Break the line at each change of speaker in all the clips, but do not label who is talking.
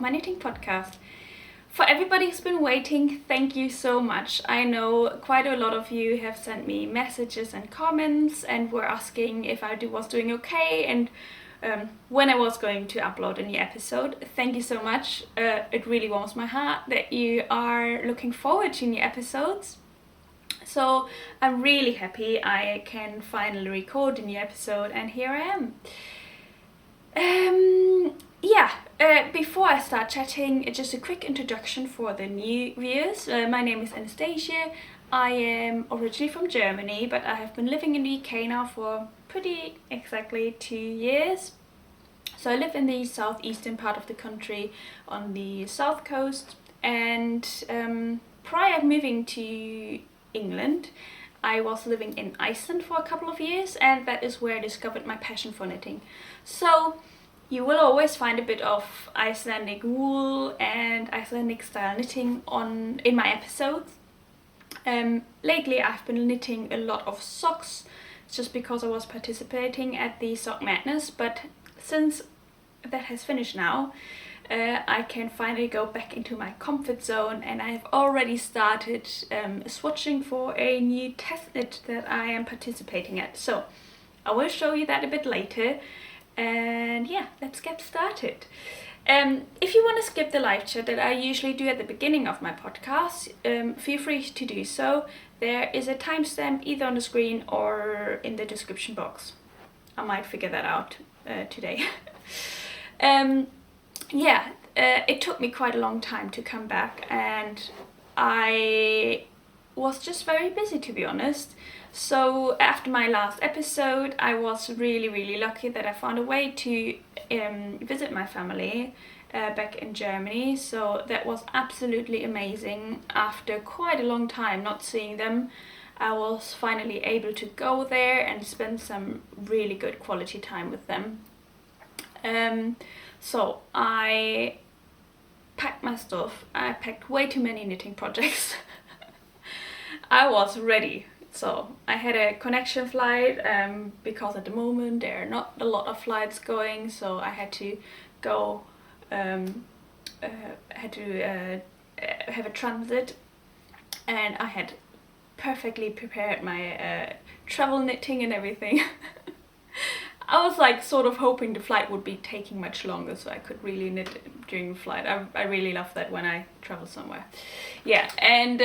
my knitting podcast. For everybody who's been waiting, thank you so much. I know quite a lot of you have sent me messages and comments and were asking if I was doing okay and when I was going to upload a new episode. Thank you so much. It really warms my heart that you are looking forward to new episodes. So I'm really happy I can finally record a new episode, and here I am. Before I start chatting, just a quick introduction for the new viewers. My name is Anastasia. I am originally from Germany, but I have been living in the UK now for pretty exactly 2 years. So I live in the southeastern part of the country on the south coast, and prior to moving to England, I was living in Iceland for a couple of years, and that is where I discovered my passion for knitting. So you will always find a bit of Icelandic wool and Icelandic style knitting in my episodes. Lately I've been knitting a lot of socks just because I was participating at the Sock Madness, but since that has finished now, I can finally go back into my comfort zone, and I've already started swatching for a new test knit that I am participating at. So I will show you that a bit later, and yeah, let's get started. If you want to skip the live chat that I usually do at the beginning of my podcast, feel free to do so. There is a timestamp either on the screen or in the description box. I might figure that out today. It took me quite a long time to come back, and I was just very busy, to be honest. So after my last episode, I was really lucky that I found a way to visit my family back in Germany. So that was absolutely amazing. After quite a long time not seeing them, I was finally able to go there and spend some really good quality time with them. So I packed my stuff. I packed way too many knitting projects. I was ready. So I had a connection flight because at the moment there are not a lot of flights going, so I had to go, have a transit, and I had perfectly prepared my travel knitting and everything. I was like sort of hoping the flight would be taking much longer so I could really knit during the flight. I really love that when I travel somewhere. Yeah, and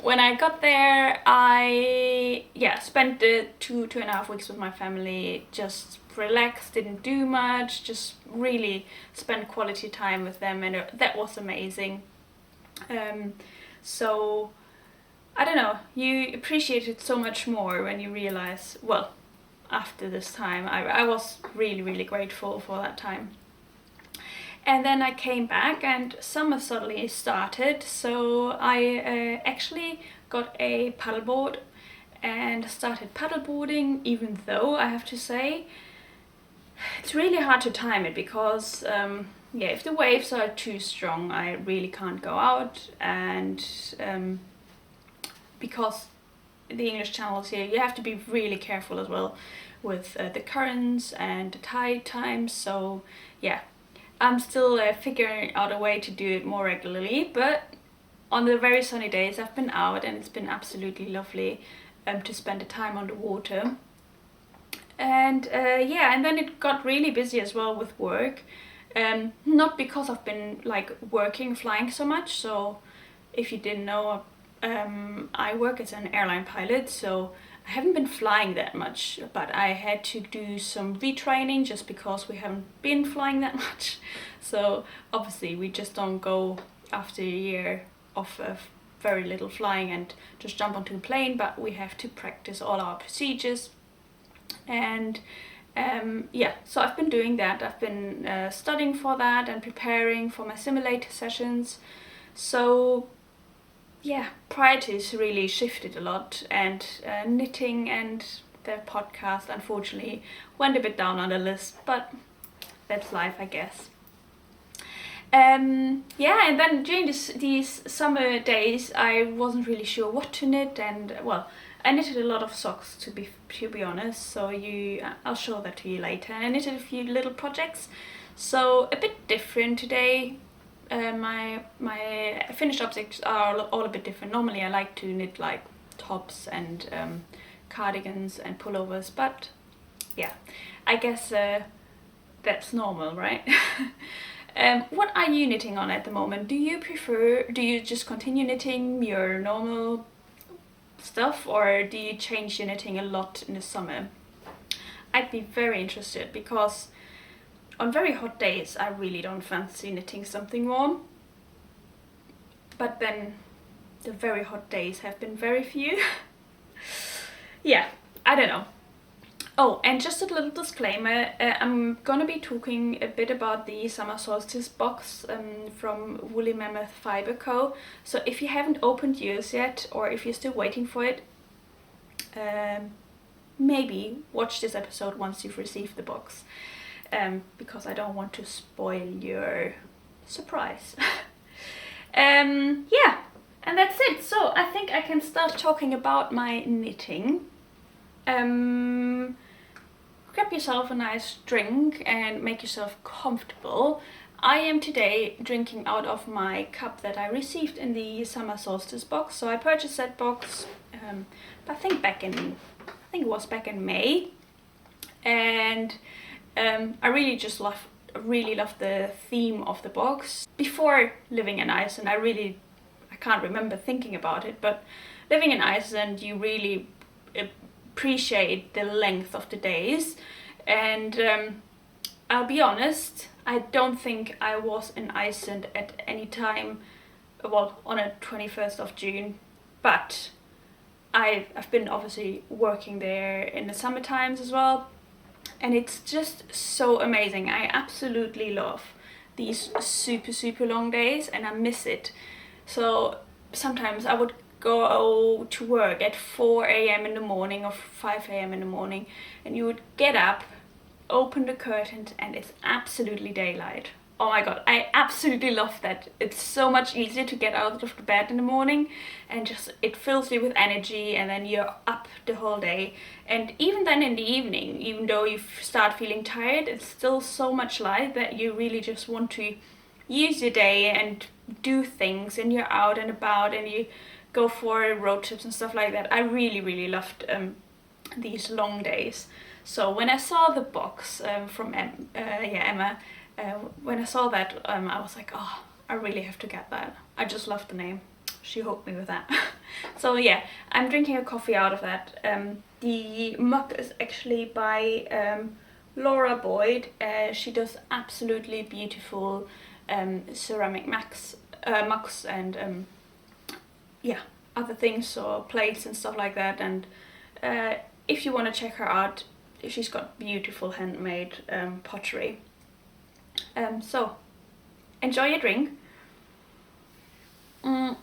when I got there, I spent the 2.5 weeks with my family, just relaxed, didn't do much, just really spent quality time with them, and that was amazing. So I don't know, you appreciate it so much more when you realize, well, after this time, I was really grateful for that time. And then I came back and summer suddenly started, so I actually got a paddleboard and started paddleboarding, even though I have to say it's really hard to time it because if the waves are too strong I really can't go out, and because the English channels here, you have to be really careful as well with the currents and the tide times. So yeah, I'm still figuring out a way to do it more regularly, but on the very sunny days I've been out and it's been absolutely lovely to spend the time on the water. And and then it got really busy as well with work, not because I've been like working flying so much. So if you didn't know, I work as an airline pilot, so I haven't been flying that much, but I had to do some retraining just because we haven't been flying that much. So obviously we just don't go after a year of very little flying and just jump onto a plane, but we have to practice all our procedures. And so I've been doing that. I've been studying for that and preparing for my simulator sessions. So yeah, priorities really shifted a lot, and knitting and the podcast unfortunately went a bit down on the list, but that's life, I guess. And then during these summer days I wasn't really sure what to knit, and well, I knitted a lot of socks to be honest, so I'll show that to you later. And I knitted a few little projects, so a bit different today. my finished objects are all a bit different. Normally I like to knit like tops and cardigans and pullovers, but yeah, I guess that's normal, right? What are you knitting on at the moment? Do you just continue knitting your normal stuff, or do you change your knitting a lot in the summer? I'd be very interested, because on very hot days I really don't fancy knitting something warm, but then the very hot days have been very few. Yeah, I don't know. Oh, and just a little disclaimer, I'm gonna be talking a bit about the Summer Solstice box from Woolly Mammoth Fiber Co. So if you haven't opened yours yet, or if you're still waiting for it, maybe watch this episode once you've received the box, because I don't want to spoil your surprise. Yeah, and that's it. So I think I can start talking about my knitting. Grab yourself a nice drink and make yourself comfortable. I am today drinking out of my cup that I received in the Summer Solstice box. So I purchased that box, I think it was back in May, and I really love the theme of the box. Before living in Iceland, I can't remember thinking about it, but living in Iceland, you really appreciate the length of the days, and I'll be honest, I don't think I was in Iceland at any time, well, on a 21st of June, but I've been obviously working there in the summer times as well, and it's just so amazing. I absolutely love these super long days, and I miss it. So sometimes I would go to work at 4 a.m. in the morning or 5 a.m. in the morning, and you would get up, open the curtains, and it's absolutely daylight. Oh my god, I absolutely love that. It's so much easier to get out of the bed in the morning, and just it fills you with energy, and then you're up the whole day. And even then in the evening, even though you start feeling tired, it's still so much light that you really just want to use your day and do things, and you're out and about, and you go for road trips and stuff like that. I really loved these long days. So when I saw the box from Emma, when I saw that, I was like, oh, I really have to get that. I just love the name. She hooked me with that. So yeah, I'm drinking a coffee out of that. The mug is actually by Laura Boyd. She does absolutely beautiful ceramic mugs and yeah, other things, so plates and stuff like that. And if you want to check her out, she's got beautiful handmade pottery. So enjoy your drink, and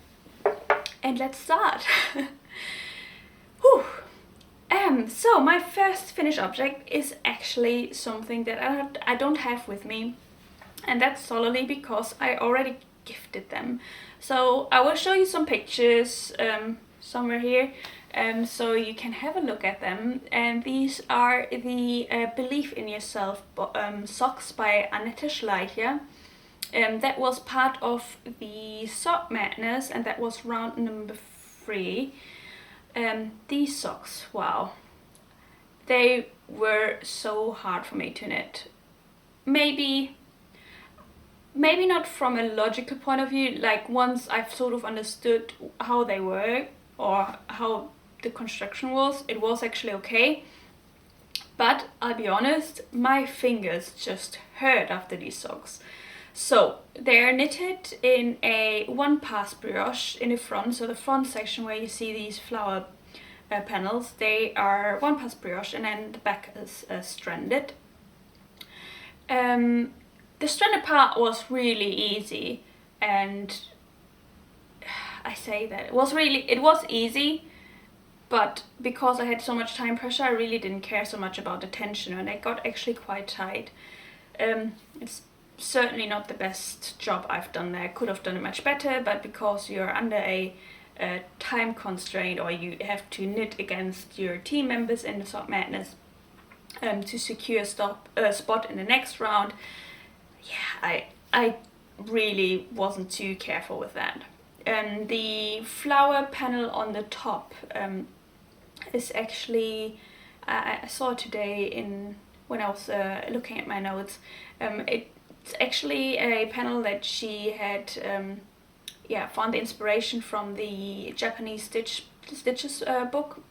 let's start. Whew. So my first finished object is actually something that I don't have with me, and that's solely because I already gifted them. So I will show you some pictures somewhere here, so you can have a look at them. And these are the Belief in Yourself socks by Annette Schleicher. That was part of the Sock Madness, and that was round number 3. These socks, wow, they were so hard for me to knit. Maybe not from a logical point of view, like once I've sort of understood how they were or how the construction was, it was actually okay. But I'll be honest, my fingers just hurt after these socks. So they're knitted in a 1-pass brioche in the front, so the front section where you see these flower panels, they are 1-pass brioche, and then the back is stranded. The stranded part was really easy, and I say that it was easy, but because I had so much time pressure, I really didn't care so much about the tension, and it got actually quite tight. It's certainly not the best job I've done there. I could have done it much better, but because you're under a time constraint, or you have to knit against your team members in the Sock Madness to secure a spot in the next round, yeah, I really wasn't too careful with that. The flower panel on the top is actually, I saw it today when I was looking at my notes. It's actually a panel that she had found the inspiration from the Japanese stitches book,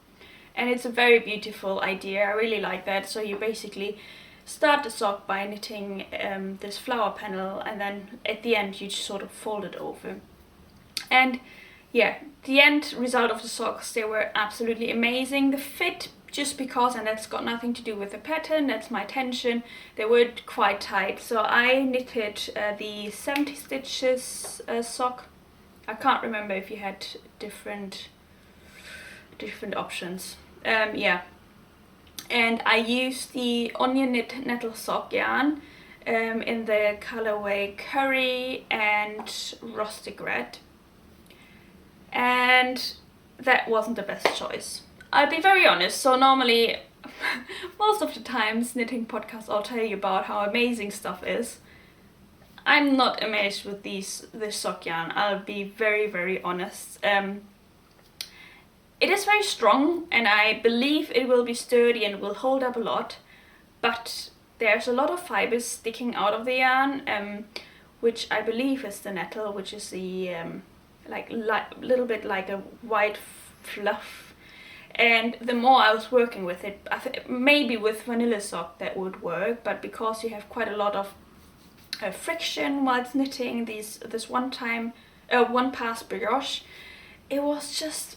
and it's a very beautiful idea. I really like that. So you basically start the sock by knitting this flower panel, and then at the end you just sort of fold it over. And yeah, the end result of the socks, they were absolutely amazing. The fit, just because, and that's got nothing to do with the pattern, that's my tension, they were quite tight. So I knitted the 70 stitches sock. I can't remember if you had different options. Yeah, and I used the onion knit nettle sock yarn in the colorway curry and rustic red, and that wasn't the best choice. I'll be very honest. So normally most of the times knitting podcasts I'll tell you about how amazing stuff is. I'm not amazed with this sock yarn. I'll be very, very honest. It is very strong, and I believe it will be sturdy and will hold up a lot, but there's a lot of fibers sticking out of the yarn, which I believe is the nettle, which is the like little bit like a white fluff. And the more I was working with it, maybe with vanilla sock that would work, but because you have quite a lot of friction while knitting this one pass brioche, it was just,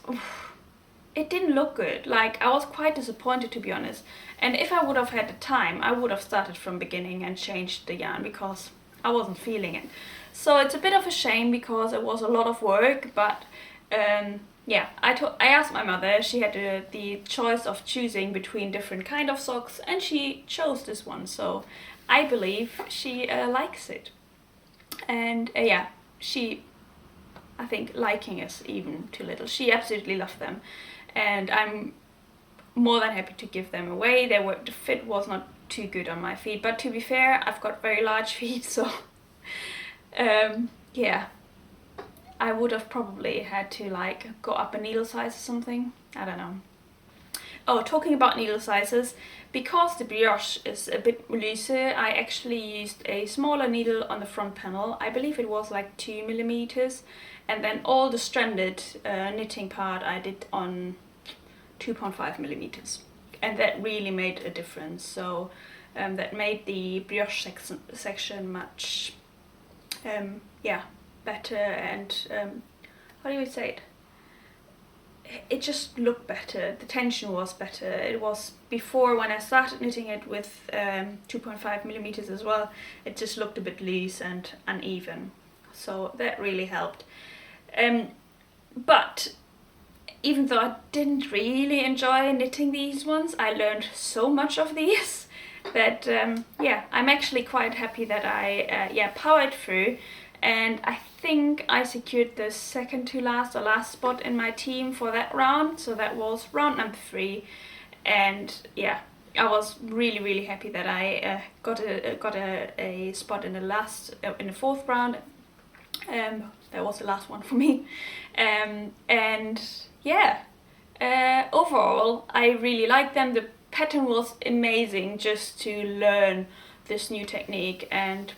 it didn't look good. Like, I was quite disappointed, to be honest. And if I would have had the time, I would have started from beginning and changed the yarn, because I wasn't feeling it. So it's a bit of a shame, because it was a lot of work. But yeah, I asked my mother. She had the choice of choosing between different kind of socks, and she chose this one. So I believe she likes it. And yeah, I think liking is even too little. She absolutely loved them, and I'm more than happy to give them away. The fit was not too good on my feet, but to be fair, I've got very large feet, so yeah, I would have probably had to like go up a needle size or something. I don't know. Oh, talking about needle sizes, because the brioche is a bit looser, I actually used a smaller needle on the front panel. I believe it was like 2mm, and then all the stranded knitting part I did on 2.5mm, and that really made a difference. So that made the brioche section much better, and how do you say it? It just looked better. The tension was better. It was before, when I started knitting it with 2.5mm as well, it just looked a bit loose and uneven. So that really helped. But even though I didn't really enjoy knitting these ones, I learned so much of these that yeah, I'm actually quite happy that I powered through. And I think I secured the second to last or last spot in my team for that round. So that was round number 3, and yeah, I was really, really happy that I got a spot in the 4th round. That was the last one for me. And yeah, overall I really liked them. The pattern was amazing just to learn this new technique. And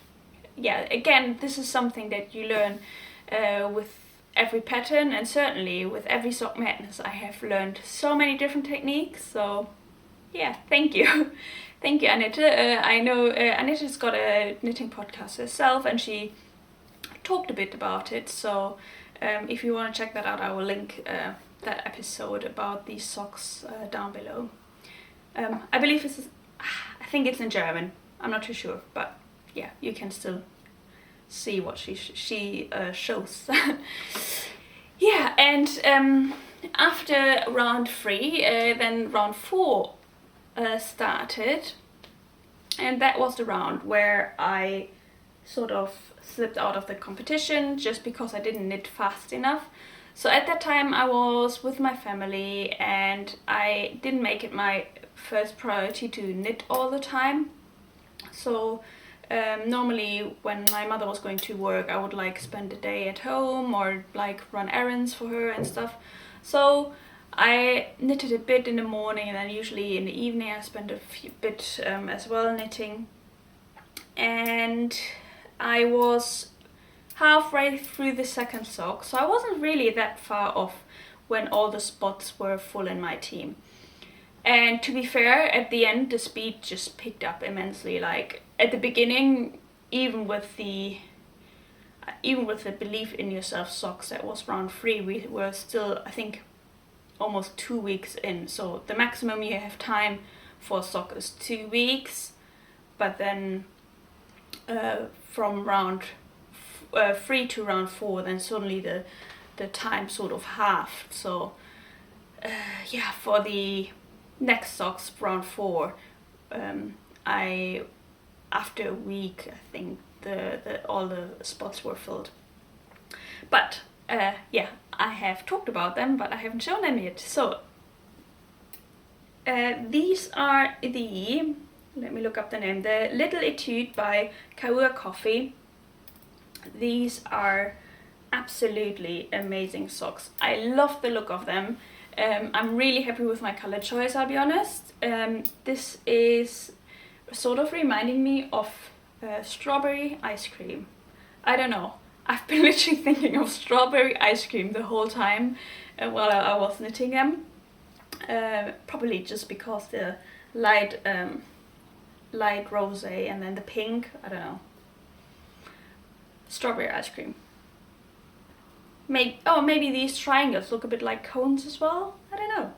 yeah, again, this is something that you learn with every pattern, and certainly with every Sock Madness I have learned so many different techniques. So yeah, thank you. Thank you, Annette. I know Annette has got a knitting podcast herself, and she talked a bit about it. So if you want to check that out, I will link that episode about these socks down below. I believe I think it's in German. I'm not too sure, but yeah, you can still see what she shows. Yeah, and after round 3, then round 4 started, and that was the round where I sort of slipped out of the competition just because I didn't knit fast enough. So at that time I was with my family, and I didn't make it my first priority to knit all the time. So Normally when my mother was going to work, I would like spend the day at home or like run errands for her and stuff. So I knitted a bit in the morning, and then usually in the evening I spend a bit as well knitting. And I was halfway through the second sock, so I wasn't really that far off when all the spots were full in my team. And to be fair, at the end the speed just picked up immensely. Like at the beginning, even with the Believe in Yourself socks, that was round 3, we were still, I think, almost 2 weeks in. So the maximum you have time for a sock is 2 weeks, but then from round 3 to round 4, then suddenly the time sort of halved. So yeah, for the next socks, round 4, I, after a week, I think all the spots were filled. But yeah, I have talked about them, but I haven't shown them yet. So these are the, let me look up the name, the Little Etude by Caoua Coffee. These are absolutely amazing socks. I love the look of them. I'm really happy with my color choice, I'll be honest. This is sort of reminding me of strawberry ice cream. I don't know. I've been literally thinking of strawberry ice cream the whole time while I was knitting them. Probably just because the light rosé and then the pink, I don't know. Strawberry ice cream. Maybe these triangles look a bit like cones as well. I don't know.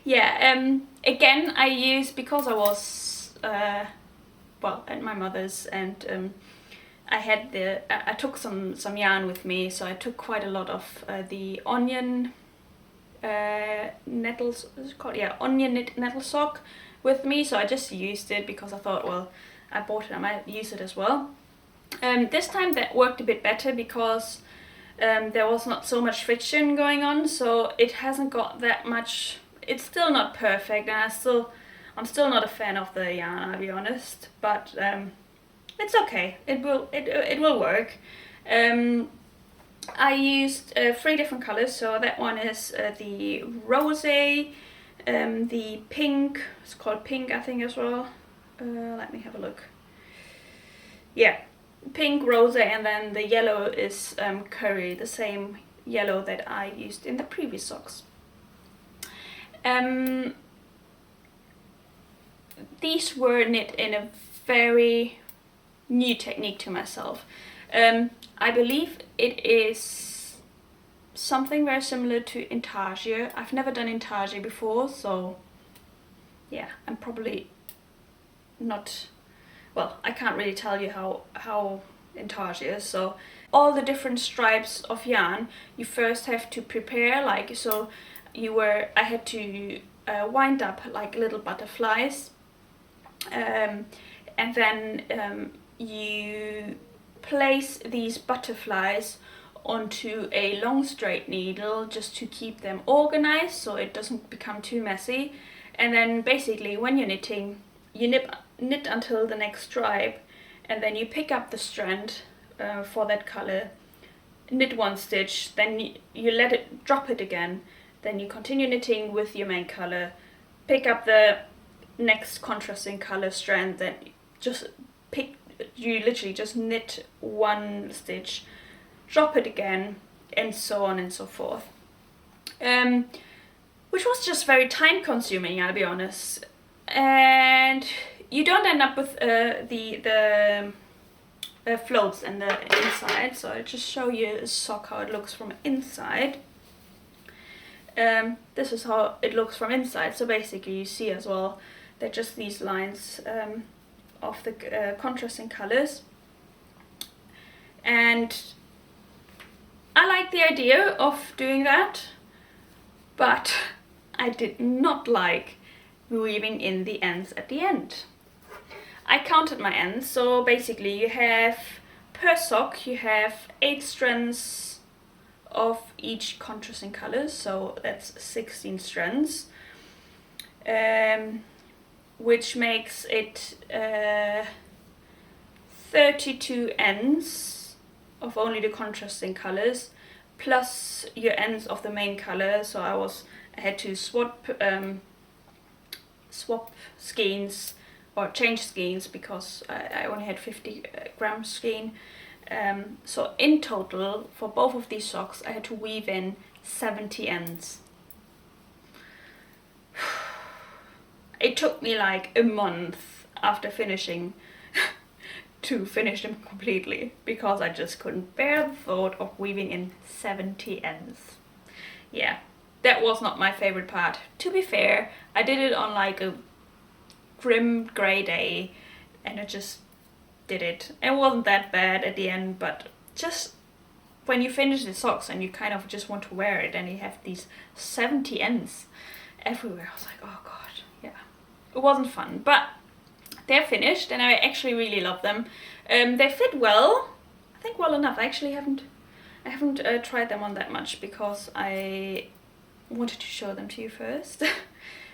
Yeah. Again, I used, because I was at my mother's, and I took some yarn with me, so I took quite a lot of the onion nettles. Is it called? Yeah, onion nettle sock with me. So I just used it because I thought, well, I bought it, I might use it as well. This time that worked a bit better because there was not so much friction going on, so it hasn't got that much. It's still not perfect, and I'm still not a fan of the yarn, I'll be honest, but it's okay. It will work. I used 3 different colors. So that one is the rosé, the pink. It's called pink, I think, as well. Let me have a look. Yeah. Pink, rosé, and then the yellow is curry, the same yellow that I used in the previous socks. These were knit in a very new technique to myself. I believe it is something very similar to intarsia. I've never done intarsia before, so yeah, I'm probably not... Well, I can't really tell you how intarsia is. So all the different stripes of yarn, you first have to prepare, like, so I had to wind up like little butterflies, and then you place these butterflies onto a long straight needle just to keep them organized so it doesn't become too messy. And then basically when you're knitting, you knit until the next stripe, and then you pick up the strand for that color, knit 1 stitch, then you let it drop it again, then you continue knitting with your main color, pick up the next contrasting color strand, then you literally just knit 1 stitch, drop it again, and so on and so forth. Which was just very time consuming, I'll be honest. And you don't end up with the floats and the inside, so I'll just show you a sock how it looks from inside. This is how it looks from inside. So basically you see as well, they're just these lines of the contrasting colors, and I like the idea of doing that, but I did not like weaving in the ends at the end. I counted my ends, so basically you have, per sock, you have 8 strands of each contrasting colors, so that's 16 strands, which makes it 32 ends of only the contrasting colors, plus your ends of the main color. So I had to swap skeins, or change skeins, because I only had 50 gram skein. So in total, for both of these socks, I had to weave in 70 ends. It took me like a month after finishing to finish them completely, because I just couldn't bear the thought of weaving in 70 ends. Yeah, that was not my favorite part. To be fair, I did it on like a grim grey day, and I just did it. It wasn't that bad at the end, but just when you finish the socks and you kind of just want to wear it, and you have these 70 ends everywhere, I was like, oh god, yeah. It wasn't fun, but they're finished and I actually really love them. They fit well, I think well enough. I actually haven't tried them on that much, because I wanted to show them to you first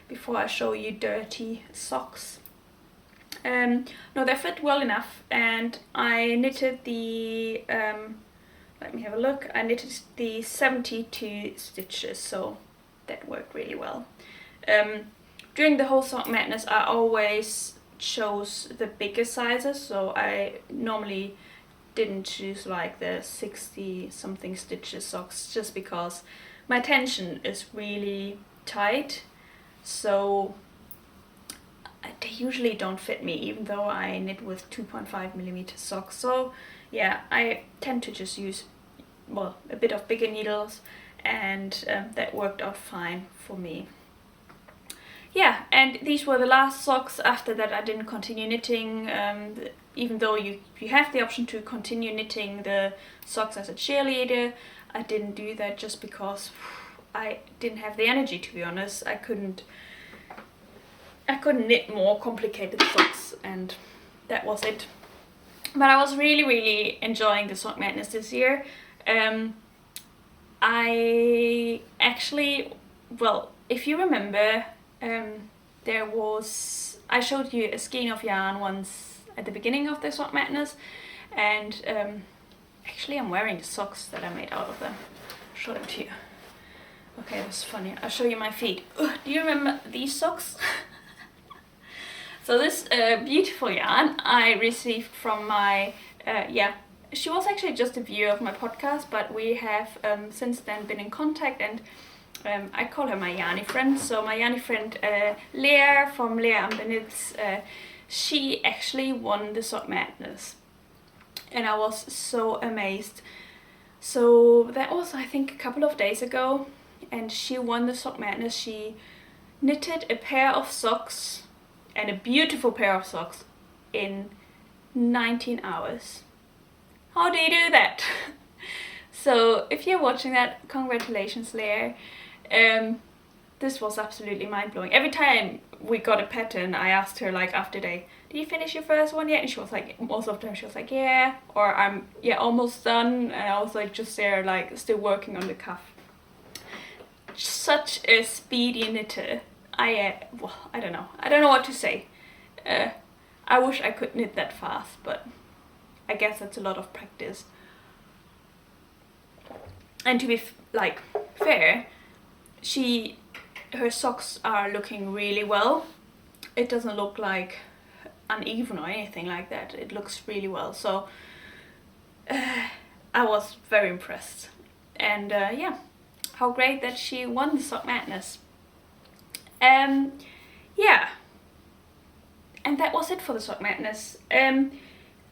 before I show you dirty socks. No, they fit well enough, and I knitted the, let me have a look, I knitted the 72 stitches, so that worked really well. During the whole sock madness, I always chose the bigger sizes, so I normally didn't choose like the 60 something stitches socks, just because my tension is really tight, so they usually don't fit me, even though I knit with 2.5mm socks. So yeah, I tend to just use, well, a bit of bigger needles, and that worked out fine for me. Yeah, and these were the last socks. After that I didn't continue knitting, even though you have the option to continue knitting the socks as a cheerleader. I didn't do that just because I didn't have the energy, to be honest. I couldn't knit more complicated socks, and that was it. But I was really enjoying the sock madness this year. I actually, well, if you remember, I showed you a skein of yarn once at the beginning of the sock madness, and actually I'm wearing the socks that I made out of them. I'll show them to you. Okay, it was funny. I'll show you my feet. Ugh, do you remember these socks? So this beautiful yarn I received from my, she was actually just a viewer of my podcast, but we have since then been in contact, and I call her my yarny friend. So my yarny friend Leah from Leah and Knits, she actually won the sock madness, and I was so amazed. So that was, I think, a couple of days ago, and she won the sock madness. She knitted a pair of socks, and a beautiful pair of socks, in 19 hours. How do you do that? So if you're watching that, congratulations, Leah. This was absolutely mind-blowing. Every time we got a pattern, I asked her, like, after day, did you finish your first one yet? And she was like, most of the time she was like, yeah, or I'm almost done. And I was like, just there, like, still working on the cuff. Such a speedy knitter. Well, I don't know what to say. I wish I could knit that fast, but I guess that's a lot of practice. And to be fair, her socks are looking really well. It doesn't look like uneven or anything like that. It looks really well. So I was very impressed. And yeah, how great that she won the sock madness. Yeah, and that was it for the sock madness.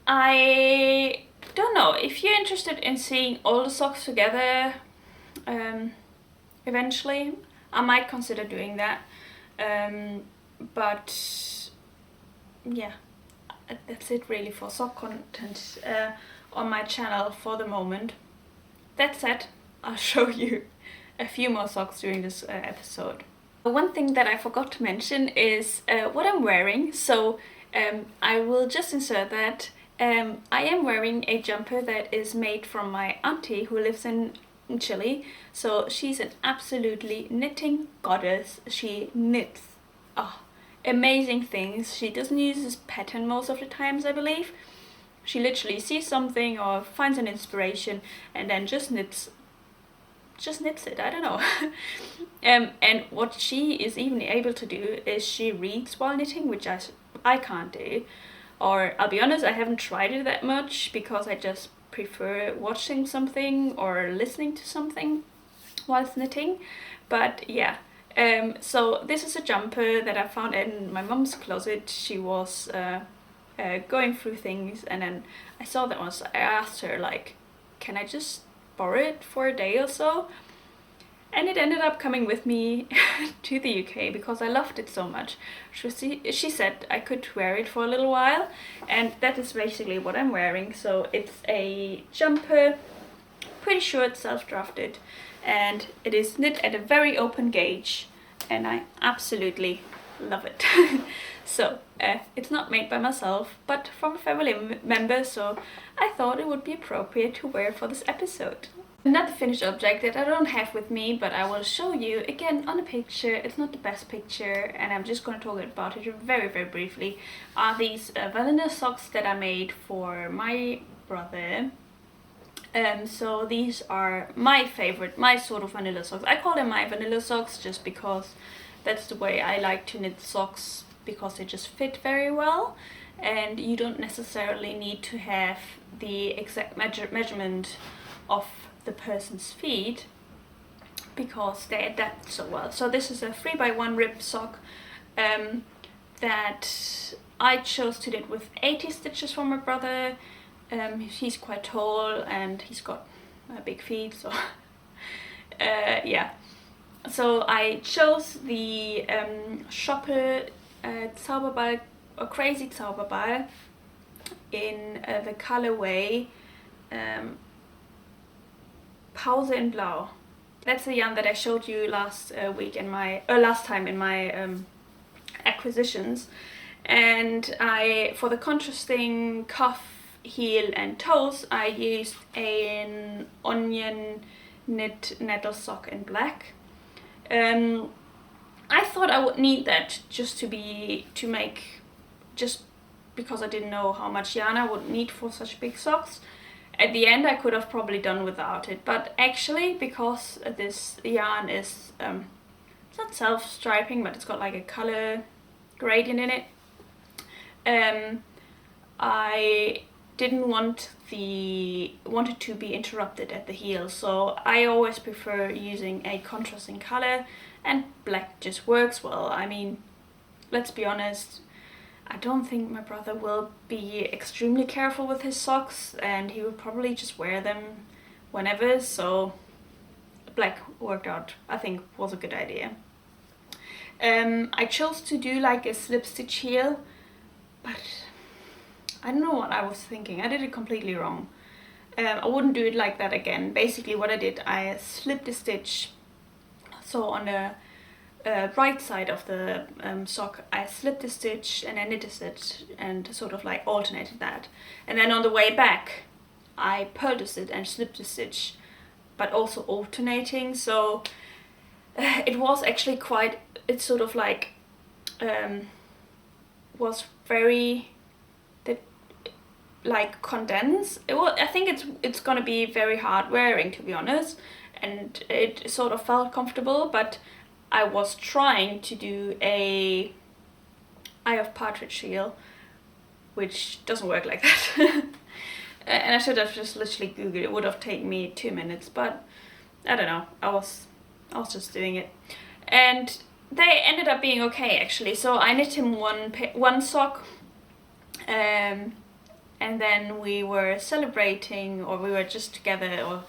I don't know if you're interested in seeing all the socks together. Eventually I might consider doing that, but yeah, that's it really for sock content on my channel for the moment. That said, I'll show you a few more socks during this episode. One thing that I forgot to mention is what I'm wearing. So I will just insert that I am wearing a jumper that is made from my auntie who lives in Chile. So she's an absolutely knitting goddess. She knits amazing things. She doesn't use this pattern most of the times, I believe. She literally sees something or finds an inspiration and then just knits it, I don't know. And what she is even able to do is she reads while knitting, which I can't do. Or I'll be honest, I haven't tried it that much because I just prefer watching something or listening to something whilst knitting. But yeah, so this is a jumper that I found in my mom's closet. She was going through things, and then I saw that once. I asked her, like, can I just borrow it for a day or so? And it ended up coming with me to the UK because I loved it so much. She said I could wear it for a little while, and that is basically what I'm wearing. So it's a jumper, pretty sure it's self-drafted, and it is knit at a very open gauge, and I absolutely love it. So it's not made by myself, but from a family member, so I thought it would be appropriate to wear for this episode. Another finished object that I don't have with me, but I will show you again on a picture. It's not the best picture, and I'm just going to talk about it very, very briefly. Are these vanilla socks that I made for my brother. So these are my favorite, my sort of vanilla socks. I call them my vanilla socks just because that's the way I like to knit socks, because they just fit very well, and you don't necessarily need to have the exact measurement of the person's feet because they adapt so well. So this is a 3x1 rib sock that I chose to knit with 80 stitches for my brother. He's quite tall and he's got big feet, so yeah. So I chose the Shopper Zauberball or Crazy Zauberball in the colorway Pause in Blau. That's the yarn that I showed you last week in my last time in my acquisitions, and for the contrasting cuff, heel and toes I used an onion knit nettle sock in black. I thought I would need that just because I didn't know how much yarn I would need for such big socks. At the end I could have probably done without it, but actually because this yarn is it's not self-striping, but it's got like a color gradient in it, I didn't want it to be interrupted at the heel, so I always prefer using a contrasting color, and black just works well. I mean, let's be honest, I don't think my brother will be extremely careful with his socks, and he will probably just wear them whenever, so black worked out, I think, was a good idea. I chose to do like a slip stitch heel, but I don't know what I was thinking. I did it completely wrong. I wouldn't do it like that again. Basically what I did, I slipped a stitch, so on the right side of the sock I slipped a stitch and I knit a stitch and sort of like alternated that, and then on the way back I purled a stitch and slipped a stitch, but also alternating. So it was actually quite, it's sort of like was very like condensed. I think it's gonna be very hard wearing, to be honest, and it sort of felt comfortable, but I was trying to do a Eye of Partridge heel, which doesn't work like that. And I should have just literally googled it. It would have taken me 2 minutes, but I don't know, I was just doing it, and they ended up being okay actually. So I knit him one sock, and then we were celebrating, or we were just together, or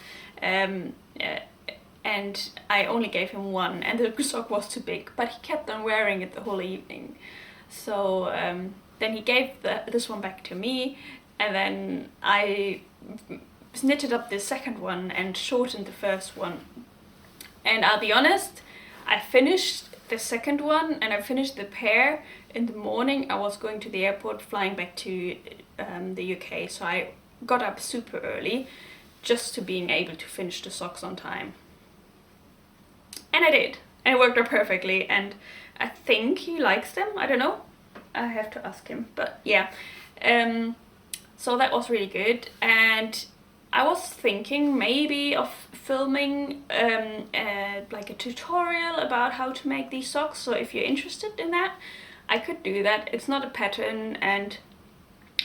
and I only gave him one, and the sock was too big, but he kept on wearing it the whole evening. So then he gave this one back to me, and then I knitted up the second one and shortened the first one. And I'll be honest, I finished the second one and I finished the pair in the morning. I was going to the airport, flying back to the UK, so I got up super early just to being able to finish the socks on time. And I did, and it worked out perfectly, and I think he likes them. I don't know, I have to ask him, but yeah. So that was really good, and I was thinking maybe of filming like a tutorial about how to make these socks. So if you're interested in that, I could do that. It's not a pattern, and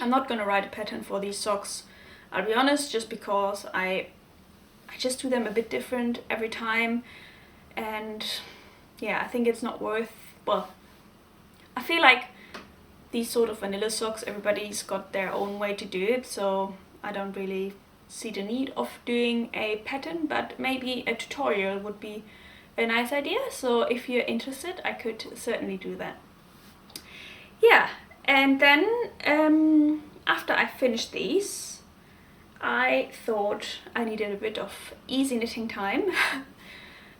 I'm not gonna write a pattern for these socks, I'll be honest, just because I just do them a bit different every time, and yeah, I think it's not worth, well, I feel like these sort of vanilla socks, everybody's got their own way to do it, so I don't really see the need of doing a pattern, but maybe a tutorial would be a nice idea. So if you're interested, I could certainly do that. Yeah, and then after I finished these, I thought I needed a bit of easy knitting time.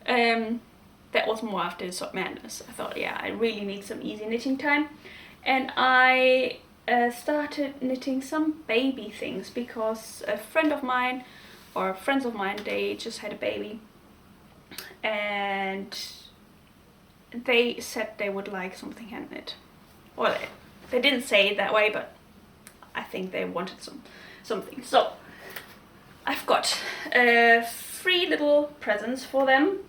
That was more after the Sock Madness. I thought, yeah, I really need some easy knitting time. And I started knitting some baby things because a friend of mine, or friends of mine, they just had a baby. And they said they would like something hand knit. Well, they didn't say it that way, but I think they wanted something. So I've got 3 little presents for them.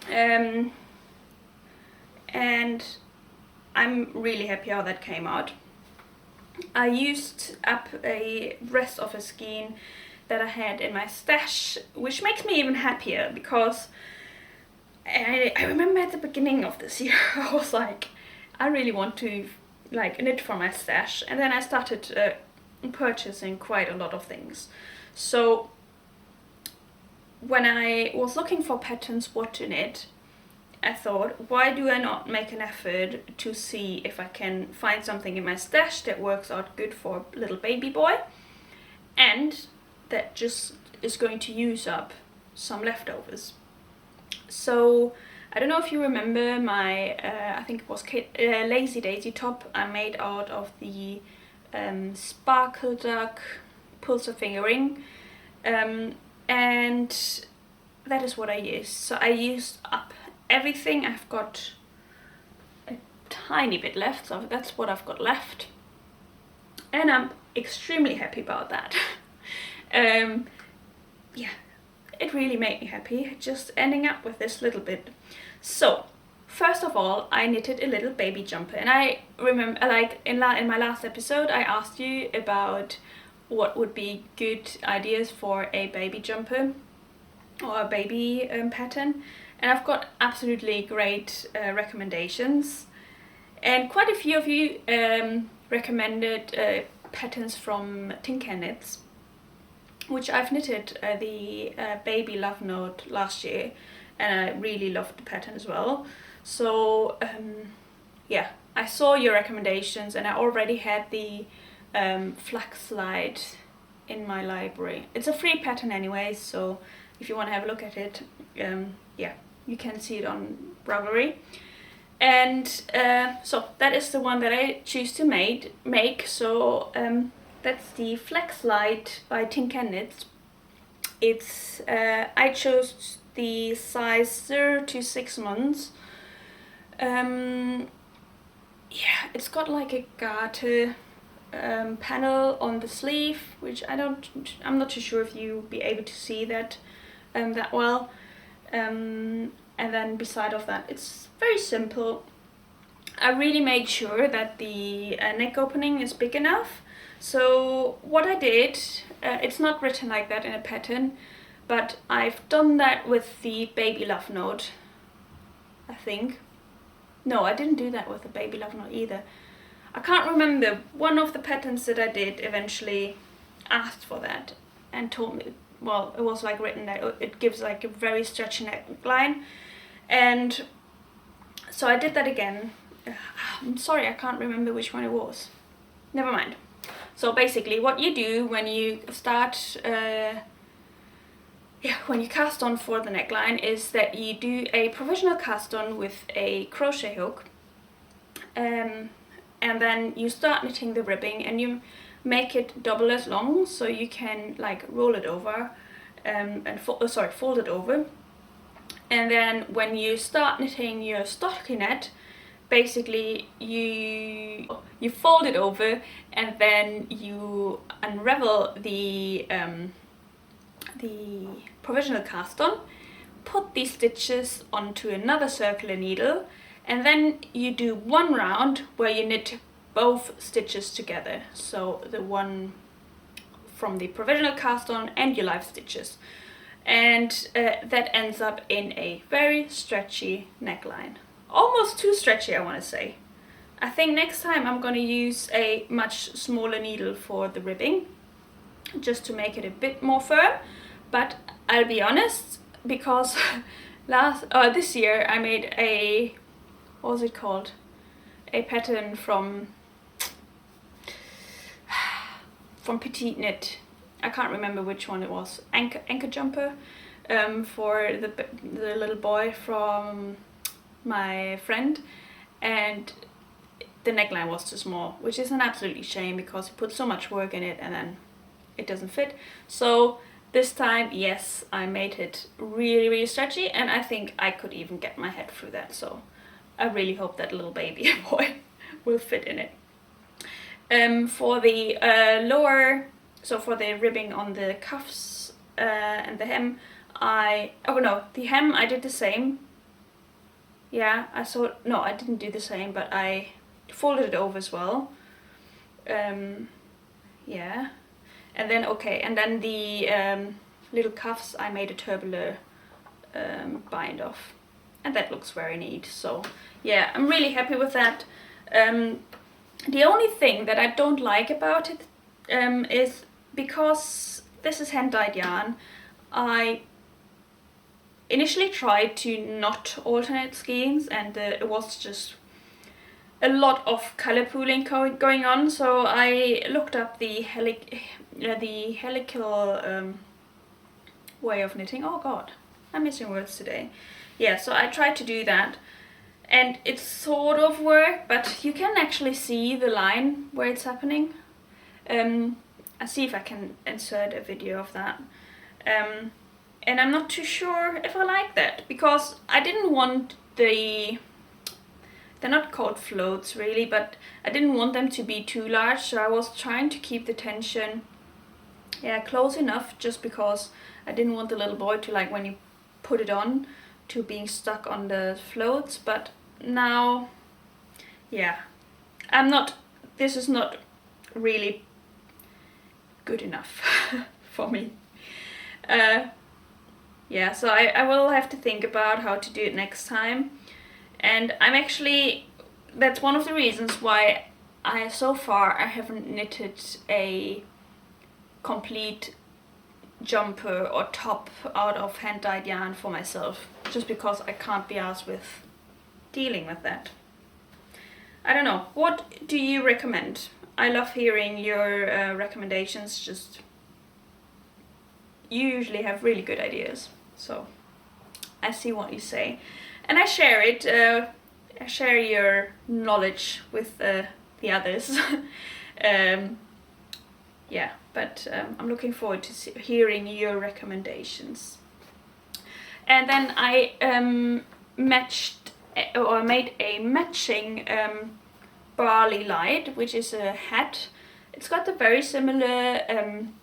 And I'm really happy how that came out. I used up a rest of a skein that I had in my stash, which makes me even happier because I remember at the beginning of this year I was like, I really want to like knit for my stash, and then I started purchasing quite a lot of things. So when I was looking for patterns what to knit, I thought, why do I not make an effort to see if I can find something in my stash that works out good for a little baby boy and that just is going to use up some leftovers. So I don't know if you remember my, I think it was Lazy Daisy top I made out of the Sparkle Duck Pulsar fingering, and that is what I used. So I used up everything. I've got a tiny bit left, so that's what I've got left, and I'm extremely happy about that. Yeah, it really made me happy just ending up with this little bit. So first of all, I knitted a little baby jumper, and I remember, like in my last episode, I asked you about what would be good ideas for a baby jumper or a baby pattern, and I've got absolutely great recommendations, and quite a few of you recommended patterns from Tinker Knits, which I've knitted the baby love note last year, and I really loved the pattern as well. So yeah, I saw your recommendations, and I already had the Flax slide in my library. It's a free pattern anyway, so if you want to have a look at it, yeah, you can see it on Ravelry. And so that is the one that I choose to make. So that's the Flax slide by Tinker Knits. It's I chose the size 0 to 6 months. Yeah, it's got like a garter panel on the sleeve, which I'm not too sure if you'll be able to see that that well. And then beside of that, it's very simple. I really made sure that the neck opening is big enough. So what I did, it's not written like that in a pattern, but I've done that with the baby love note, I think. No, I didn't do that with the baby love note either. I can't remember. One of the patterns that I did eventually asked for that and told me, well, it was like written that it gives like a very stretchy neckline, and so I did that again. I'm sorry, I can't remember which one it was. Never mind. So basically what you do when you start, when you cast on for the neckline is that you do a provisional cast on with a crochet hook, and then you start knitting the ribbing, and you make it double as long so you can like roll it over and fold it over. And then when you start knitting your stockinette, basically you fold it over, and then you unravel the provisional cast on, put these stitches onto another circular needle, and then you do one round where you knit both stitches together, so the one from the provisional cast on and your live stitches, and that ends up in a very stretchy neckline. Almost too stretchy, I want to say. I think next time I'm going to use a much smaller needle for the ribbing, just to make it a bit more firm. But I'll be honest, because this year I made a, what was it called? A pattern from Petite Knit. I can't remember which one it was. Anchor jumper for the little boy from my friend, and the neckline was too small, which is an absolutely shame because he put so much work in it and then it doesn't fit. So this time, yes, I made it really stretchy, and I think I could even get my head through that. So I really hope that little baby boy will fit in it. For the lower, so for the ribbing on the cuffs and the hem, the hem I did the same. Yeah, I didn't do the same, but I folded it over as well. Yeah, and then the little cuffs I made a tubular bind off, and that looks very neat. So yeah, I'm really happy with that. The only thing that I don't like about it is because this is hand-dyed yarn, I initially tried to not alternate skeins, and it was just a lot of color pooling going on. So I looked up the helical way of knitting. Oh god, I'm missing words today. Yeah, so I tried to do that, and it sort of worked, but you can actually see the line where it's happening. I'll see if I can insert a video of that. And I'm not too sure if I like that, because I didn't want they're not called floats really, but I didn't want them to be too large, so I was trying to keep the tension close enough, just because I didn't want the little boy to, like, when you put it on, to being stuck on the floats. But now, yeah, this is not really good enough for me. Yeah, so I will have to think about how to do it next time. And that's one of the reasons why so far I haven't knitted a complete jumper or top out of hand-dyed yarn for myself, just because I can't be arsed with dealing with that. I don't know, what do you recommend? I love hearing your recommendations. Just, you usually have really good ideas, so I see what you say, and I share it. I share your knowledge with the others. Yeah, but I'm looking forward to hearing your recommendations. And then I made a matching Barley light, which is a hat. It's got a very similar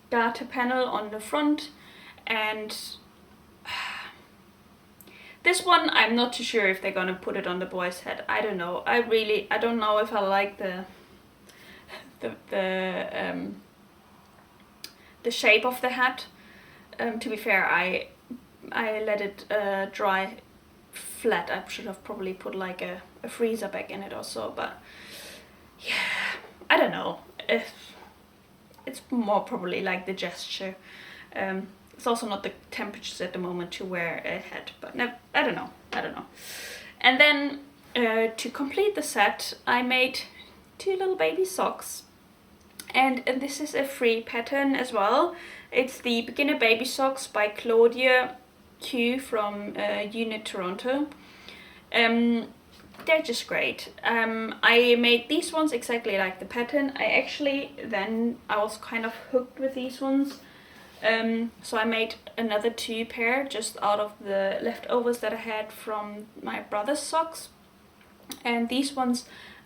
garter panel on the front, and this one I'm not too sure if they're gonna put it on the boy's head. I don't know. I don't know if I like the shape of the hat. To be fair, I let it dry flat. I should have probably put like a freezer back in it or so, but yeah, I don't know. It's more probably like the gesture. It's also not the temperatures at the moment to wear a hat, but no, I don't know. And then to complete the set, I made 2 little baby socks. And this is a free pattern as well. It's the Beginner Baby Socks by Claudia Q from EweKnit Toronto. They're just great. I made these ones exactly like the pattern. I was kind of hooked with these ones. So I made another 2 pair just out of the leftovers that I had from my brother's socks. And these ones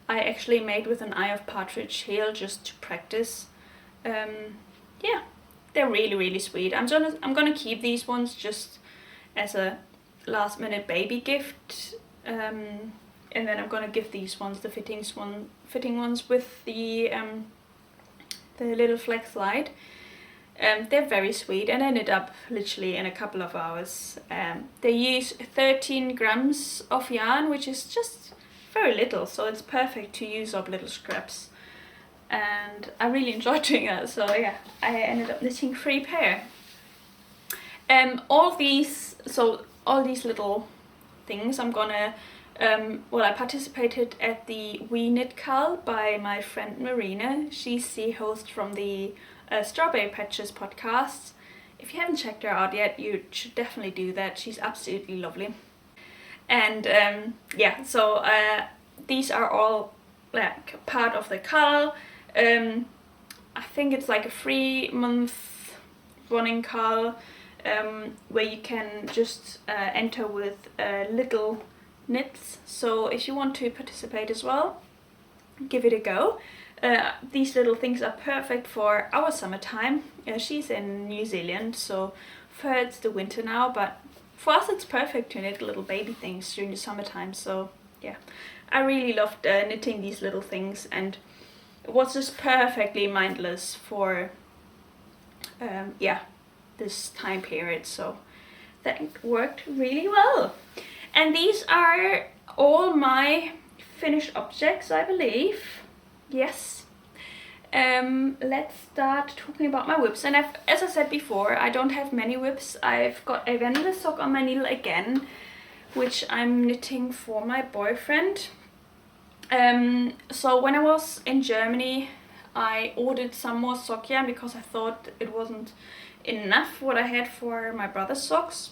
I actually made with an eye of partridge heel just to practice. Yeah, they're really, really sweet. I'm gonna keep these ones just as a last minute baby gift. And then I'm gonna give these ones, the fitting ones with the little Flax light. They're very sweet and I knit up literally in a couple of hours. They use 13 grams of yarn, which is just very little, so it's perfect to use up little scraps. And I really enjoyed doing that, so yeah, I ended up knitting 3 pair. All these little things I'm gonna, well, I participated at the EweKnit Call by my friend Marina. She's the host from the Strawberry Patches podcast. If you haven't checked her out yet, you should definitely do that. She's absolutely lovely. And yeah, so these are all like part of the call. I think it's like a 3-month running call where you can just enter with little knits. So if you want to participate as well, give it a go. These little things are perfect for our summertime. She's in New Zealand, so for her it's the winter now, but for us it's perfect to knit little baby things during the summertime. So yeah, I really loved knitting these little things, and it was just perfectly mindless for yeah, this time period, so that worked really well. And these are all my finished objects, I believe. Yes. Let's start talking about my whips. And as I said before, I don't have many whips. I've got a vanilla sock on my needle again, which I'm knitting for my boyfriend. So when I was in Germany, I ordered some more sock yarn because I thought it wasn't enough what I had for my brother's socks.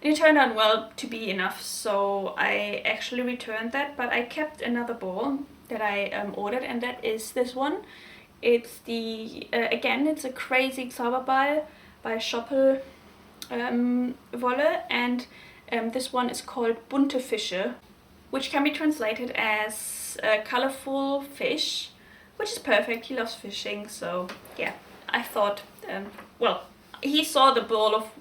And it turned out well to be enough, so I actually returned that, but I kept another ball that I ordered, and that is this one. It's the, again, it's a crazy Zauberball by Schoppel Wolle, and this one is called Bunte Fische, which can be translated as colorful fish, which is perfect. He loves fishing, so yeah, I thought, well, he saw the ball of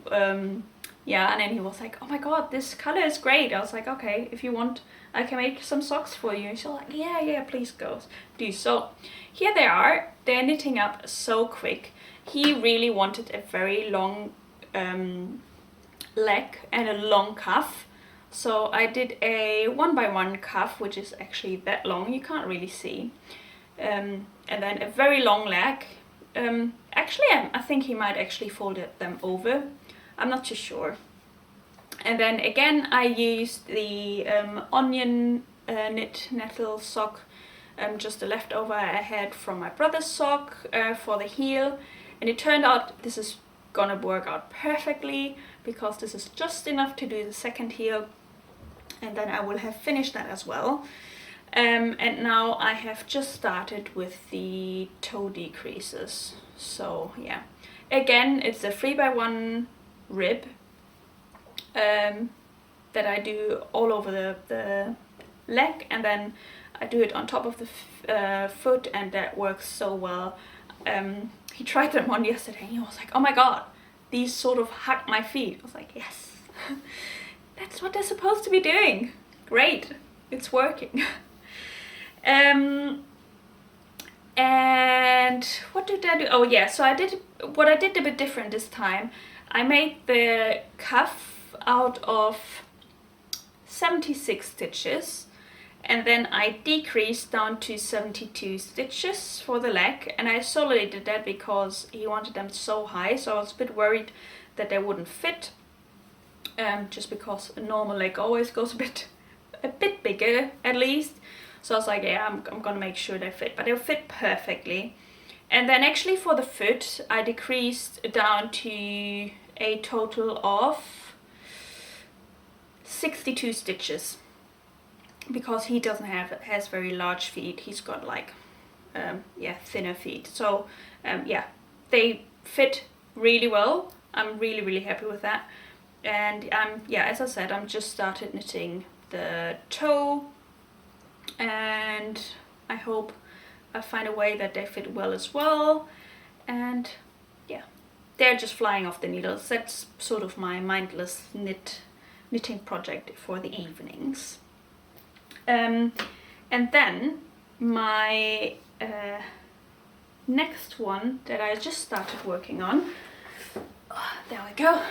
yarn and he was like, oh my god, this color is great. I was like, okay, if you want, I can make some socks for you. And she's like, yeah, please go do. So here they are. They're knitting up so quick. He really wanted a very long leg and a long cuff. So I did a 1x1 cuff, which is actually that long, you can't really see. And then a very long leg. Actually, I think he might actually fold them over. I'm not too sure. And then again, I used the onion knit nettle sock, just the leftover I had from my brother's sock for the heel. And it turned out this is gonna work out perfectly because this is just enough to do the second heel. And then I will have finished that as well. And now I have just started with the toe decreases. So yeah, again, it's a 3x1 rib that I do all over the leg, and then I do it on top of the foot, and that works so well. He tried them on yesterday and he was like, oh my god, these sort of hug my feet. I was like, yes, that's what they're supposed to be doing. Great, it's working. And what did I do? Oh yeah, so I did a bit different this time. I made the cuff out of 76 stitches, and then I decreased down to 72 stitches for the leg, and I solely did that because he wanted them so high, so I was a bit worried that they wouldn't fit, just because a normal leg always goes a bit bigger at least. So I was like, yeah, I'm gonna make sure they fit, but they'll fit perfectly. And then actually for the foot, I decreased down to a total of 62 stitches because he has very large feet. He's got like, yeah, thinner feet. So yeah, they fit really well. I'm really happy with that. And yeah, as I said, I'm just started knitting the toe and I hope I find a way that they fit well as well. And yeah, they're just flying off the needles. That's sort of my mindless knitting project for the evenings. And then my next one that I just started working on, there we go,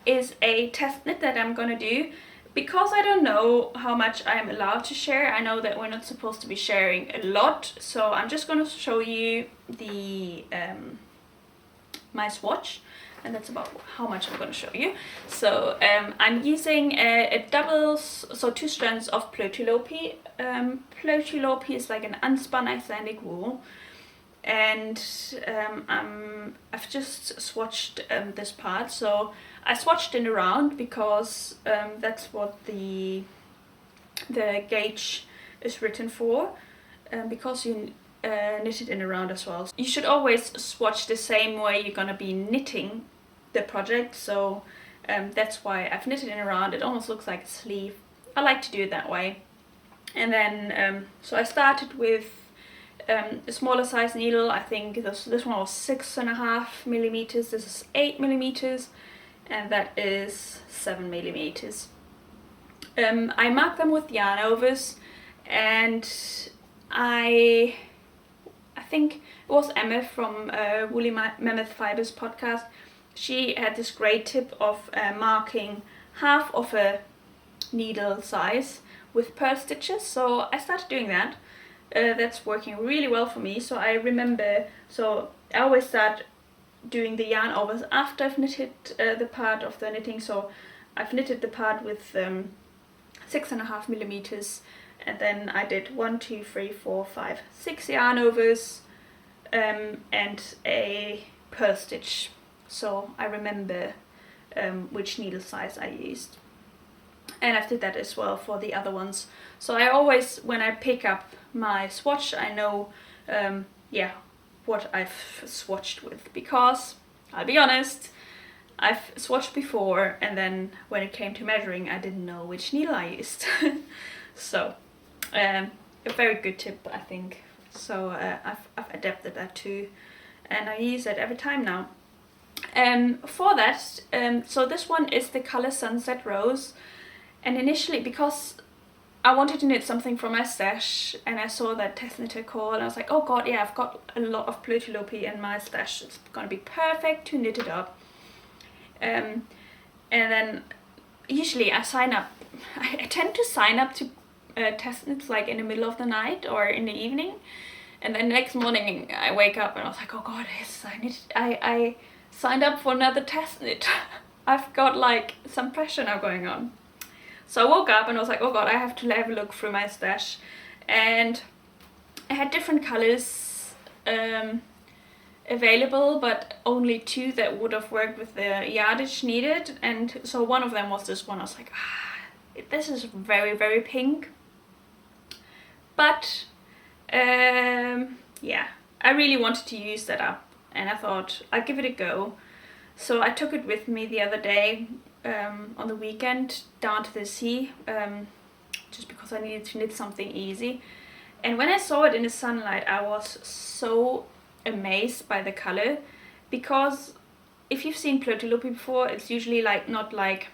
is a test knit that I'm gonna do. Because I don't know how much I'm allowed to share, I know that we're not supposed to be sharing a lot, so I'm just gonna show you the my swatch, and that's about how much I'm gonna show you. So I'm using a double, so 2 strands of Plotulopi. Plotulopi is like an unspun Icelandic wool, and I've just swatched this part. So I swatched it around because that's what the gauge is written for, because you knit it in around as well. You should always swatch the same way you're gonna be knitting the project, so that's why I've knitted in around. It almost looks like a sleeve. I like to do it that way. And then so I started with a smaller size needle. I think this one was 6.5 millimeters. This is 8 millimeters, and that is 7 millimeters. I marked them with yarn overs, and I think it was Emma from Woolly Mammoth Fibers podcast. She had this great tip of marking half of a needle size with pearl stitches, so I started doing that. That's working really well for me. So I remember, so I always start doing the yarn overs after I've knitted the part of the knitting. So I've knitted the part with 6.5 millimeters, and then I did 1, 2, 3, 4, 5, 6 yarn overs and a pearl stitch. So I remember which needle size I used. And I've did that as well for the other ones. So I always, when I pick up my swatch, I know yeah, what I've swatched with, because I'll be honest, I've swatched before, and then when it came to measuring, I didn't know which needle I used. So a very good tip, I think. So I've adapted that too, and I use it every time now. For that, so this one is the color Sunset Rose, and initially, because I wanted to knit something from my stash, and I saw that test knitter call, and I was like, oh god, yeah, I've got a lot of Plotulopi in my stash, it's gonna be perfect to knit it up. And then usually I tend to sign up to test knits like in the middle of the night or in the evening, and then the next morning I wake up and I was like, oh god, yes, I signed up for another test knit. I've got like some pressure now going on. So I woke up and I was like, oh god, I have to have a look through my stash, and I had different colors available, but only 2 that would have worked with the yardage needed. And so one of them was this one. I was like, this is very, very pink, but yeah, I really wanted to use that up, and I thought I'd give it a go. So I took it with me the other day on the weekend down to the sea, just because I needed to knit something easy. And when I saw it in the sunlight, I was so amazed by the color, because if you've seen Plotulopi before, it's usually like not like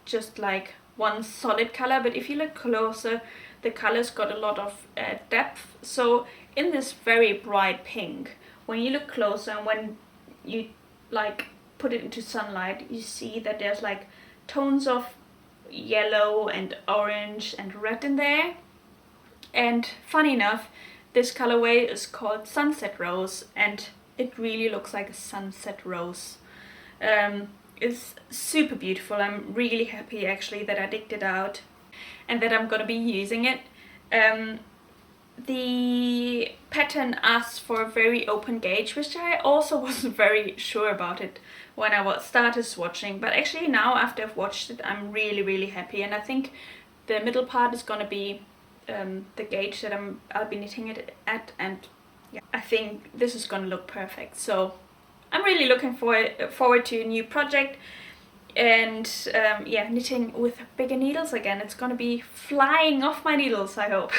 just like one solid color, but if you look closer, the color's got a lot of depth. So in this very bright pink, when you look closer and when you like put it into sunlight, you see that there's like tones of yellow and orange and red in there. And funny enough, this colorway is called Sunset Rose, and it really looks like a sunset rose. It's super beautiful. I'm really happy actually that I digged it out and that I'm gonna be using it. The pattern asks for a very open gauge, which I also wasn't very sure about it when I started swatching, but actually now after I've watched it, I'm really, really happy. And I think the middle part is gonna be the gauge that I'll be knitting it at, and yeah, I think this is gonna look perfect. So I'm really looking forward to a new project. and yeah, knitting with bigger needles again. It's gonna be flying off my needles, I hope.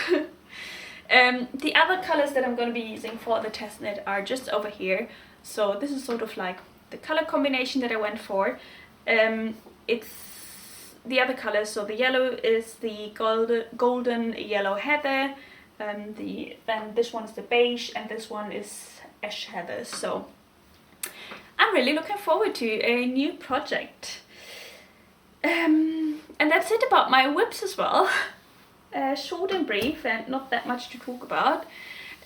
The other colors that I'm going to be using for the test knit are just over here. So this is sort of like the color combination that I went for. It's the other colors, so the yellow is the golden yellow heather, then this one is the beige, and this one is ash heather. So I'm really looking forward to a new project. And that's it about my whips as well. Short and brief and not that much to talk about.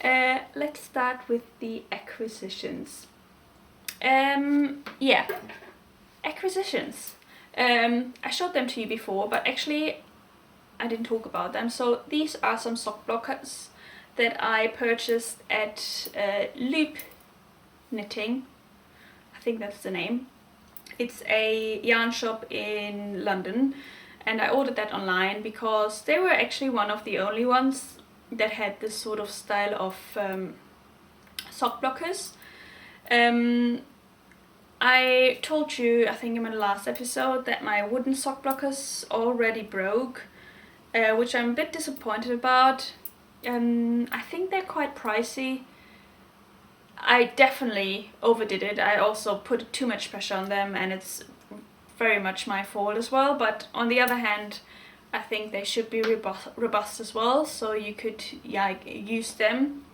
Let's start with the acquisitions. Yeah, acquisitions. I showed them to you before, but actually I didn't talk about them. So these are some sock blockers that I purchased at Loop Knitting. I think that's the name. It's a yarn shop in London, and I ordered that online because they were actually one of the only ones that had this sort of style of sock blockers. I told you, I think in my last episode, that my wooden sock blockers already broke, which I'm a bit disappointed about. I think they're quite pricey. I definitely overdid it. I also put too much pressure on them, and it's very much my fault as well. But on the other hand, I think they should be robust as well, so you could use them,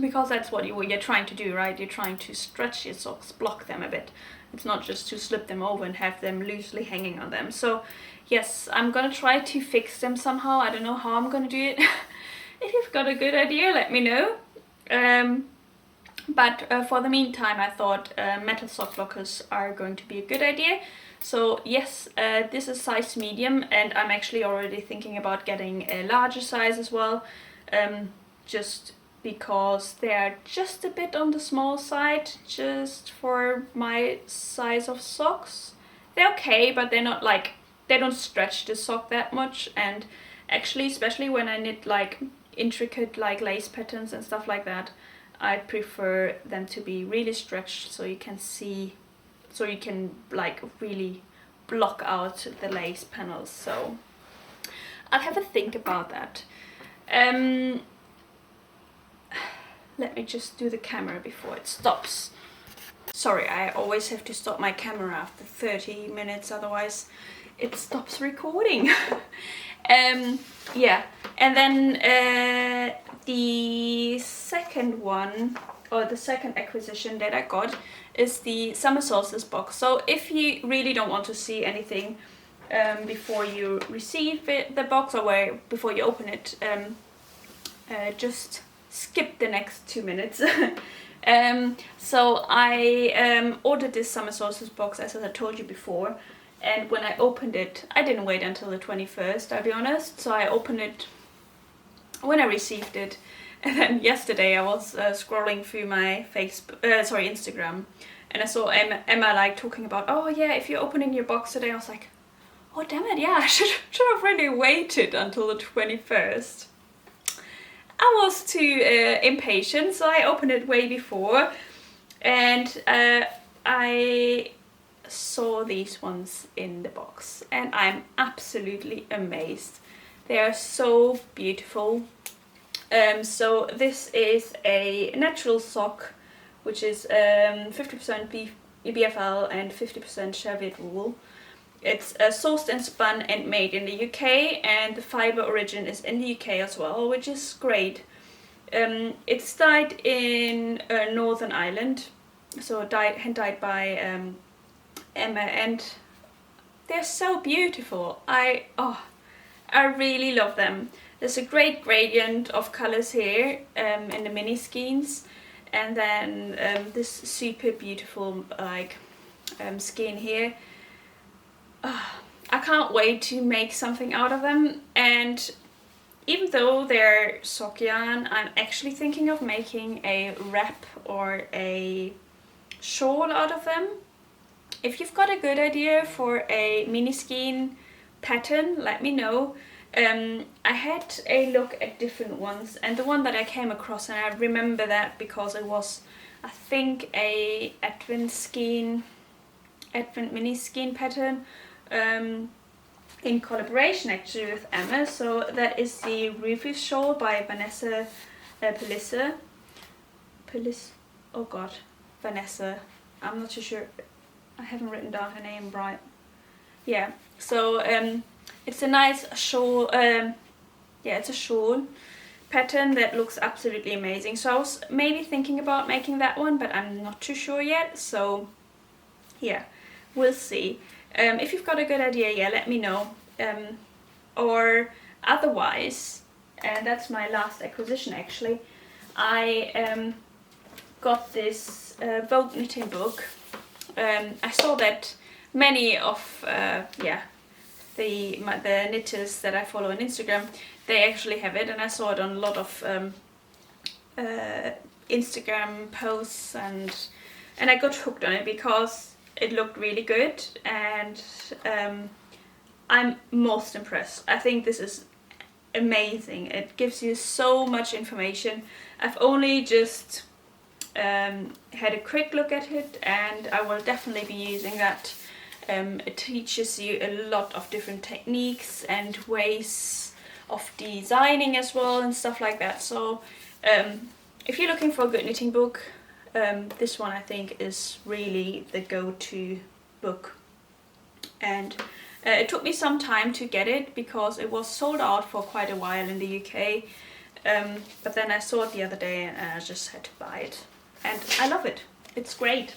because that's what you're trying to do, right? You're trying to stretch your socks, block them a bit. It's not just to slip them over and have them loosely hanging on them. So yes, I'm gonna try to fix them somehow. I don't know how I'm gonna do it. If you've got a good idea, let me know. But for the meantime, I thought metal sock blockers are going to be a good idea. So yes, this is size medium, and I'm actually already thinking about getting a larger size as well, just because they're just a bit on the small side, just for my size of socks. They're okay, but they're not like, they don't stretch the sock that much. And actually, especially when I knit like intricate like lace patterns and stuff like that, I prefer them to be really stretched, so you can see, so you can like really block out the lace panels. So I'll have a think about that. Let me just do the camera before it stops. Sorry, I always have to stop my camera after 30 minutes, otherwise it stops recording. Yeah, and then the second one, or the second acquisition that I got, is the summer solstice box. So if you really don't want to see anything before you receive the box, or before you open it, just skip the next 2 minutes. So I ordered this summer solstice box, as I told you before, and when I opened it, I didn't wait until the 21st, I'll be honest. So I opened it when I received it, and then yesterday I was scrolling through my Instagram, and I saw Emma like talking about, oh yeah, if you're opening your box today. I was like, oh damn it, yeah, I should have really waited until the 21st. I was too impatient, so I opened it way before, and I saw these ones in the box, and I'm absolutely amazed. They are so beautiful. So this is a natural sock, which is 50% EBFL and 50% cheviot wool. It's sourced and spun and made in the UK, and the fibre origin is in the UK as well, which is great. It's dyed in Northern Ireland, so hand dyed by Emma, and they're so beautiful. I really love them. There's a great gradient of colors here in the mini skeins, and then this super beautiful like skein here. I can't wait to make something out of them. And even though they're sock yarn, I'm actually thinking of making a wrap or a shawl out of them. If you've got a good idea for a mini skein pattern, let me know. I had a look at different ones, and the one that I came across, and I remember that because it was, I think, a Advent skein, Advent mini skein pattern in collaboration actually with Emma. So that is the Rufus shawl by Vanessa oh god, Vanessa, I'm not too sure, I haven't written down her name right. Yeah, so it's a nice shawl, yeah, it's a shawl pattern that looks absolutely amazing. So I was maybe thinking about making that one, but I'm not too sure yet, so yeah, we'll see. If you've got a good idea, yeah, let me know. Or otherwise, and that's my last acquisition actually, I got this Vogue knitting book. I saw that many of the knitters that I follow on Instagram, they actually have it, and I saw it on a lot of Instagram posts, and I got hooked on it because it looked really good, and I'm most impressed. I think this is amazing. It gives you so much information. I've only just had a quick look at it, and I will definitely be using that. It teaches you a lot of different techniques and ways of designing as well and stuff like that. So if you're looking for a good knitting book, this one I think is really the go-to book. And it took me some time to get it because it was sold out for quite a while in the UK, but then I saw it the other day and I just had to buy it, and I love it. It's great.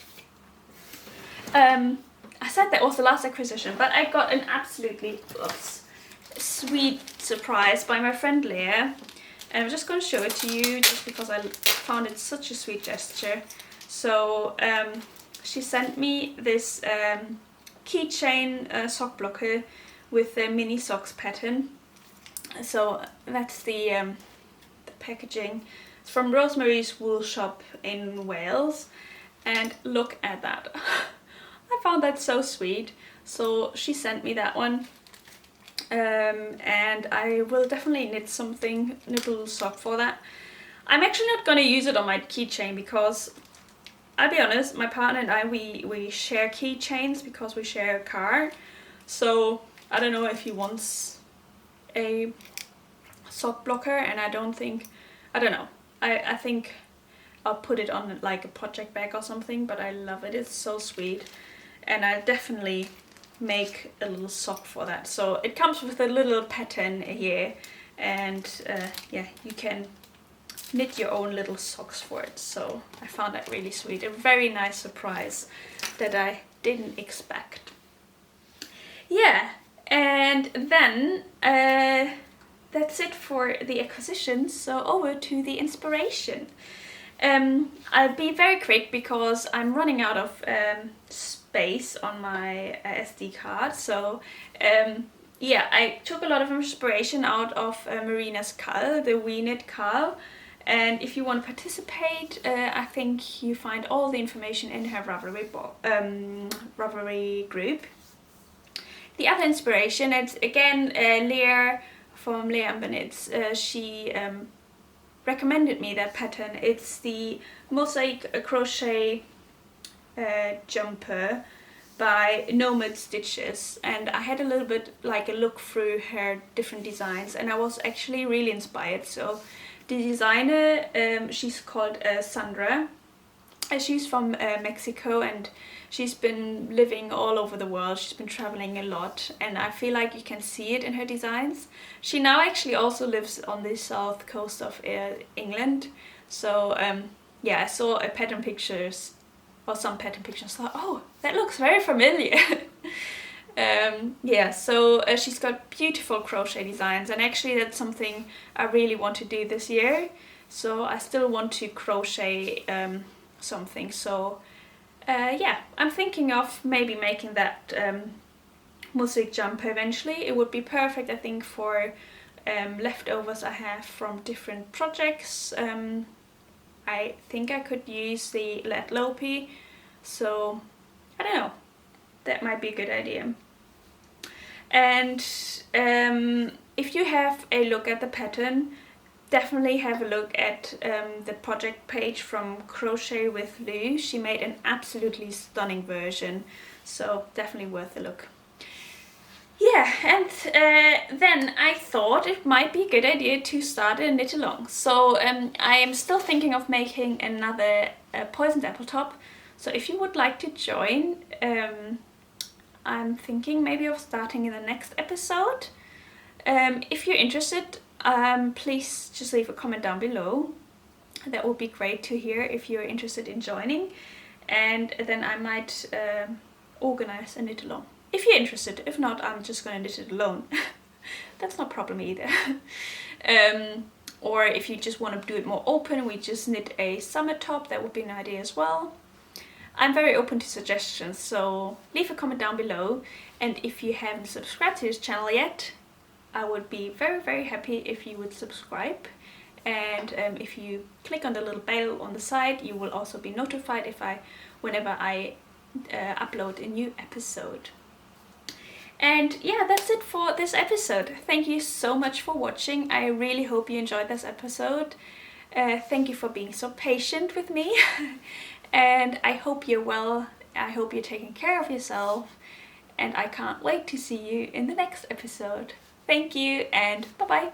I said that was the last acquisition, but I got an absolutely sweet surprise by my friend Leah, and I'm just going to show it to you just because I found it such a sweet gesture. So she sent me this keychain sock blocker with the mini socks pattern. So that's the packaging. It's from Rosemary's Wool Shop in Wales, and look at that. I found that so sweet, so she sent me that one, and I will definitely knit a little sock for that. I'm actually not going to use it on my keychain because, I'll be honest, my partner and I, we share keychains because we share a car, so I don't know if he wants a sock blocker, and I don't know, I think I'll put it on like a project bag or something, but I love it, it's so sweet. And I'll definitely make a little sock for that. So it comes with a little pattern here, and yeah, you can knit your own little socks for it. So I found that really sweet. A very nice surprise that I didn't expect. Yeah, and then that's it for the acquisitions. So over to the inspiration. I'll be very quick because I'm running out of space on my SD card. So yeah, I took a lot of inspiration out of Marina's Caoua, the EweKnit Caoua. And if you want to participate, I think you find all the information in her Ravelry group. The other inspiration, it's again Leah from Leah and Knits. She recommended me that pattern. It's the mosaic crochet jumper by Nomad Stitches, and I had a little bit like a look through her different designs, and I was actually really inspired. So the designer, she's called Sandra. She's from Mexico, and she's been living all over the world. She's been traveling a lot, and I feel like you can see it in her designs. She now actually also lives on the south coast of England. So yeah, I saw some pattern pictures, thought, oh, that looks very familiar. Yeah, so she's got beautiful crochet designs, and actually that's something I really want to do this year. So I still want to crochet something. So yeah, I'm thinking of maybe making that mosaic jumper eventually. It would be perfect, I think, for leftovers I have from different projects. I think I could use the LAKEY, so I don't know, that might be a good idea. And if you have a look at the pattern, definitely have a look at the project page from Crochet with Lou. She made an absolutely stunning version, so definitely worth a look. Yeah, and then I thought it might be a good idea to start a knit along. So I am still thinking of making another poisoned apple top. So if you would like to join, I'm thinking maybe of starting in the next episode. If you're interested, please just leave a comment down below. That would be great to hear if you're interested in joining, and then I might organize a knit along. If you're interested. If not, I'm just gonna knit it alone. That's not a problem either. Or if you just want to do it more open, we just knit a summer top, that would be an idea as well. I'm very open to suggestions, so leave a comment down below. And if you haven't subscribed to this channel yet, I would be very, very happy if you would subscribe. And if you click on the little bell on the side, you will also be notified whenever I upload a new episode. And yeah, that's it for this episode. Thank you so much for watching. I really hope you enjoyed this episode. Thank you for being so patient with me. And I hope you're well. I hope you're taking care of yourself. And I can't wait to see you in the next episode. Thank you, and bye-bye.